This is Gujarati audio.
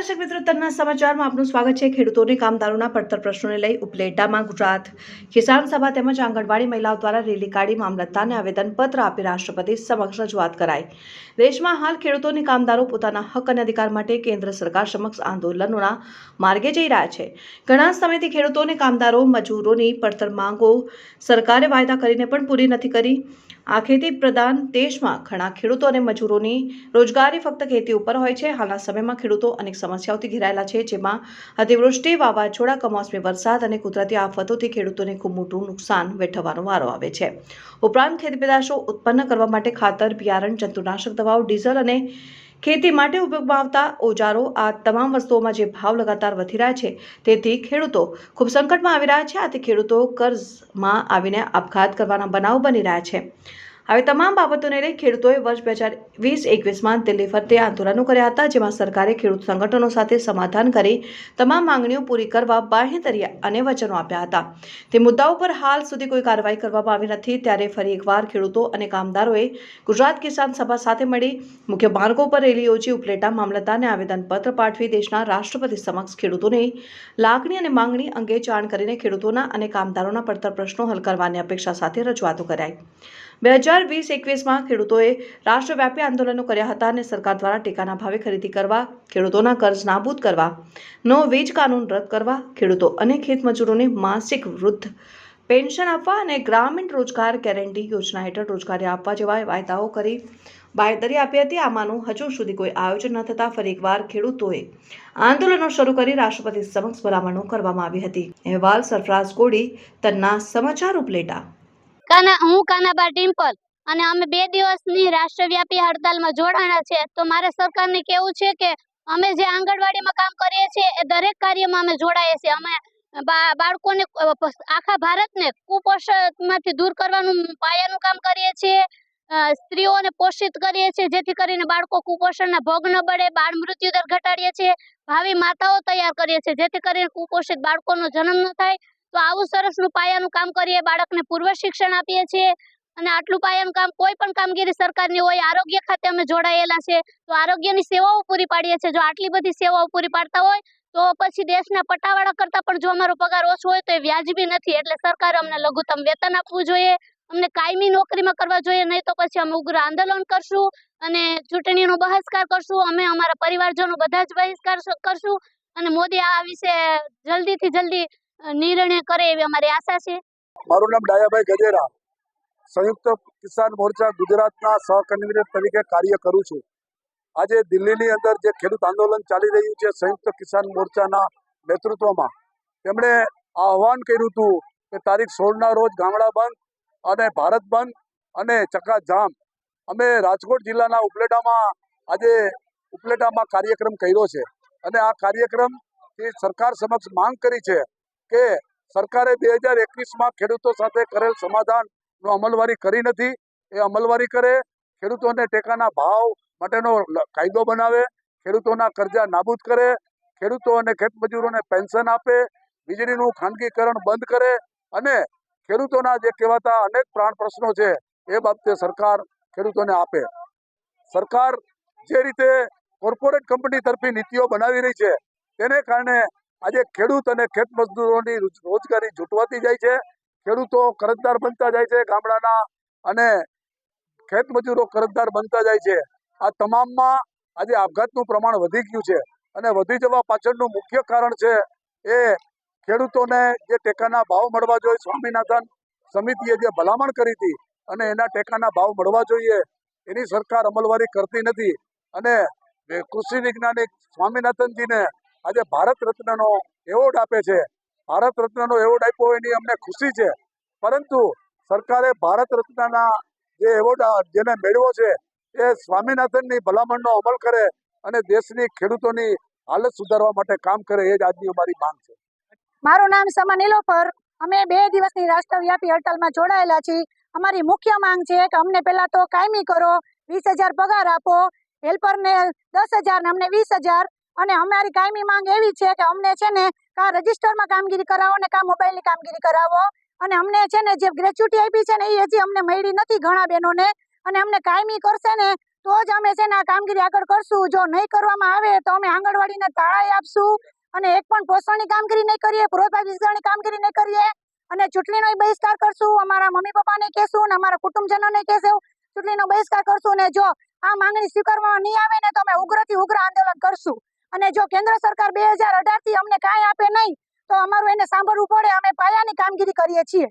દર્શક મિત્રો, તરના સમાચારમાં આપનું સ્વાગત છે। ખેડૂતોને કામદારોના પડતર પ્રશ્નોને લઈ ઉપલેટામાં ગુજરાત કિસાન સભા તેમજ આંગણવાડી મહિલાઓ દ્વારા રેલી કાઢી મામલતદારને આવેદનપત્ર આપી રાષ્ટ્રપતિ સમક્ષ રજૂઆત કરાઈ। દેશમાં હાલ ખેડૂતોને કામદારો પોતાના હક અને અધિકાર માટે કેન્દ્ર સરકાર સમક્ષ આંદોલનોના માર્ગે જઈ રહ્યા છે। ઘણા સમયથી ખેડૂતોને કામદારો મજૂરોની પડતર માંગો સરકારે વાયદા કરીને પણ પૂરી નથી કરી। આ ખેતી પ્રધાન દેશમાં ઘણા ખેડૂતો અને મજૂરોની રોજગારી ફક્ત ખેતી ઉપર હોય છે। હાલના સમયમાં ખેડૂતો અનેક સમસ્યાઓથી ઘેરાયેલા છે, જેમાં અતિવૃષ્ટિ, વાવાઝોડા, કમોસમી વરસાદ અને કુદરતી આફતોથી ખેડૂતોને ખૂબ મોટું નુકસાન વેઠવવાનો વારો આવે છે। ઉપરાંત ખેતી પેદાશો ઉત્પન્ન કરવા માટે ખાતર, બિયારણ, જંતુનાશક દવાઓ, ડીઝલ અને ખેતી માટે ઉપયોગમાં આવતા ઓજારો, આ તમામ વસ્તુઓમાં જે ભાવ લગાતાર વધી રહ્યા છે, તેથી ખેડૂતો ખૂબ સંકટમાં આવી રહ્યા છે। આથી ખેડૂતો કર્જમાં આવીને આપઘાત કરવાના બનાવો બની રહ્યા છે। આવી તમામ બાબતોને લઈ ખેડૂતોએ વર્ષ 2020-21માં દિલ્હી ફરતે આંદોલનો કર્યા હતા, જેમાં સરકારે ખેડૂત સંગઠનો સાથે સમાધાન કરી તમામ માંગણીઓ પૂરી કરવા બાંહેધરી અને વચનો આપ્યા હતા। તે મુદ્દાઓ પર હાલ સુધી કોઈ કાર્યવાહી કરવામાં આવી નથી। ત્યારે ફરી એકવાર ખેડૂતો અને કામદારોએ ગુજરાત કિસાન સભા સાથે મળી મુખ્ય માર્ગો પર રેલી યોજી ઉપલેટા મામલતદારને આવેદનપત્ર પાઠવી દેશના રાષ્ટ્રપતિ સમક્ષ ખેડૂતોની લાગણી અને માંગણી અંગે જાણ કરીને ખેડૂતોના અને કામદારોના પડતર પ્રશ્નો હલ કરવાની અપેક્ષા સાથે રજૂઆતો કરાઈ। 2020-21માં ખેડૂતોએ રાષ્ટ્રવ્યાપી આંદોલનો કર્યા હતા અને સરકાર દ્વારા ટેકાના ભાવે ખરીદી કરવા, ખેડૂતોના કર્જ નાબૂદ કરવા, નો વીજ કાનૂન રદ કરવા, ખેડૂતો અને ખેતમજૂરોને માસિક વૃદ્ધ પેન્શન આપવા અને ગ્રામીણ રોજગાર ગેરંટી યોજના હેઠળ રોજગારી આપવા જેવા વાયદાઓ કરી બાંહેધરી આપી હતી। આમાંનું હજુ સુધી કોઈ આયોજન ન થતાં ફરી એકવાર ખેડૂતોએ આંદોલનો શરૂ કરી રાષ્ટ્રપતિ સમક્ષ ભલામણો કરવામાં આવી હતી। અહેવાલ સરફરાઝ કોડી, તન્ના સમાચાર, ઉપલેટા। હું કાનાબા ડિમ્પલ અને અમે 2 દિવસની રાષ્ટ્રવ્યાપી હડતાલમાં જોડાણા છે। તો મારે સરકારને કહેવું છે કે અમે જે આંગણવાડીમાં કામ કરીએ છીએ એ દરેક કાર્યમાં અમે જોડાઈએ છીએ। અમે બાળકોને આખા ભારતને કુપોષણમાંથી દૂર કરવાનું પાયાનું કામ કરીએ છીએ। સ્ત્રીઓને પોષિત કરીએ છીએ જેથી કરીને બાળકો કુપોષણના ભોગ ન બળે। બાળ મૃત્યુ દર ઘટાડીએ છીએ। ભાવિ માતાઓ તૈયાર કરીએ છીએ જેથી કરીને કુપોષિત બાળકોનો જન્મ ન થાય। તો આવું સરસનું પાયાનું કામ કરીએ, બાળકને પૂર્વ શિક્ષણ આપીએ છીએ અને આટલું પાયાનું કામ કોઈ પણ કામગીરી સરકારની હોય, આરોગ્ય ખાતે અમે જોડાયેલા છે તો આરોગ્યની સેવાઓ પૂરી પાડીએ છીએ। જો આટલી બધી સેવાઓ પૂરી પાડતા હોય તો પછી દેશના પટાવાળા કરતાં પણ જો અમારો પગાર ઓછો હોય તો એ વ્યાજબી નથી। એટલે સરકારે અમને લઘુત્તમ વેતન આપવું જોઈએ, અમને કાયમી નોકરીમાં કરવા જોઈએ, નહીં તો પછી અમે ઉગ્ર આંદોલન કરશું અને ચૂંટણીનો બહિષ્કાર કરશું। અમે અમારા પરિવારજનો બધા જ બહિષ્કાર કરશું અને મોદી આ વિશે જલ્દીથી જલ્દી નિર્ણય કરે એવી અમારી આશા છે। મારું નામ ડાયાભાઈ ગજેરા, સંયુક્ત કિસાન મોરચા ગુજરાતના સહકન્વીનર તરીકે કાર્ય કરું છું। આજે દિલ્હીની અંદર જે ખેડૂત આંદોલન ચાલી રહ્યું છે સંયુક્ત કિસાન મોરચાના નેતૃત્વમાં, તેમણે આહવાન કર્યું હતું કે તારીખ 16ના રોજ ગામડા બંધ અને ભારત બંધ અને ચક્કાજામ। અમે રાજકોટ જિલ્લાના ઉપલેટામાં કાર્યક્રમ કર્યો છે અને આ કાર્યક્રમથી સરકાર સમક્ષ માંગ કરી છે કે સરકારે 2021માં ખેડૂતો સાથે કરેલ સમાધાનનો અમલવારી કરી નથી, એ અમલવારી કરે। ખેડૂતોને ટેકાના ભાવ માટેનો કાયદો બનાવે, ખેડૂતોના કરજા નાબૂદ કરે, ખેડૂતો અને ખેતમજૂરોને પેન્શન આપે, વીજળીનું ખાનગીકરણ બંધ કરે અને ખેડૂતોના જે કહેવાતા અનેક પ્રાણ પ્રશ્નો છે એ બાબતે સરકાર ખેડૂતોને આપે। સરકાર જે રીતે કોર્પોરેટ કંપની તરફી નીતિઓ બનાવી રહી છે તેને કારણે આજે ખેડૂત અને ખેતમજૂરોની રોજગારી જૂટવાતી જાય છે। ખેડૂતો કરજદાર બનતા જાય છે, ગામડાના અને ખેતમજૂરો કરજદાર બનતા જાય છે। આ તમામમાં આજે આપઘાતનું પ્રમાણ વધી ગયું છે અને વધી જવા પાછળનું મુખ્ય કારણ છે એ ખેડૂતોને જે ટેકાના ભાવ મળવા જોઈએ, સ્વામિનાથન સમિતિએ જે ભલામણ કરી હતી અને એના ટેકાના ભાવ મળવા જોઈએ એની સરકાર અમલવારી કરતી નથી અને કૃષિ વૈજ્ઞાનિક સ્વામિનાથનજીને આજે ભારત રત્નનો એવોર્ડ આપે છે। ભારત રત્નનો એવોર્ડ આપ્યો એની અમને ખુશી છે, પરંતુ સરકારે ભારત રત્નના જે એવોર્ડ જેને મેળવ્યો છે એ સ્વામિનાથનની ભલામણનો અમલ કરે અને દેશની ખેડૂતોની હાલત સુધારવા માટે કામ કરે, એ જ આજની અમારી માંગ છે। મારું નામ સમા નીલોફર, અમે 2 દિવસની રાષ્ટ્રવ્યાપી હડતાલમાં જોડાયેલા છીએ। અમારી મુખ્ય માંગ છે કે અમને પહેલા તો કાયમી કરો, 20,000 પગાર આપો, હેલ્પરને 10,000 ને અમને 20,000। અને અમારી કાયમી માંગ એવી છે કે અમને છે ને કા રજિસ્ટરમાં કામગીરી કરાવો ને કા મોબાઈલની કામગીરી કરાવો અને અમને છે ને જે ગ્રેચ્યુટી આપી છે ને એ હજી અમને મળી નથી ઘણા બહેનોને, અને અમને કાયમી કરશે ને તો જ અમે છે ને આ કામગીરી આગળ કરશું. જો નહીં કરવામાં આવે તો અમે આંગણવાડીને તાળાએ આપશું અને એક પણ પોષણની કામગીરી નહીં કરીએ, પુરવઠા વિસ્તરણની કામગીરી નહીં કરીએ અને ચૂંટણીનો બહિષ્કાર કરશું. અમારા મમ્મી પપ્પાને કહેશું અને અમારા કુટુંબજનોને કહેશું, ચૂંટણીનો બહિષ્કાર કરશું. અને જો આ માંગણી સ્વીકારવામાં નહીં આવે ને તો અમે ઉગ્રથી ઉગ્ર આંદોલન કરશું. અને જો કેન્દ્ર સરકાર 2018 થી અમને કાંઈ આપે નહીં તો અમારું એને સાંભળવું પડે. અમે પાયાની કામગીરી કરીએ છીએ.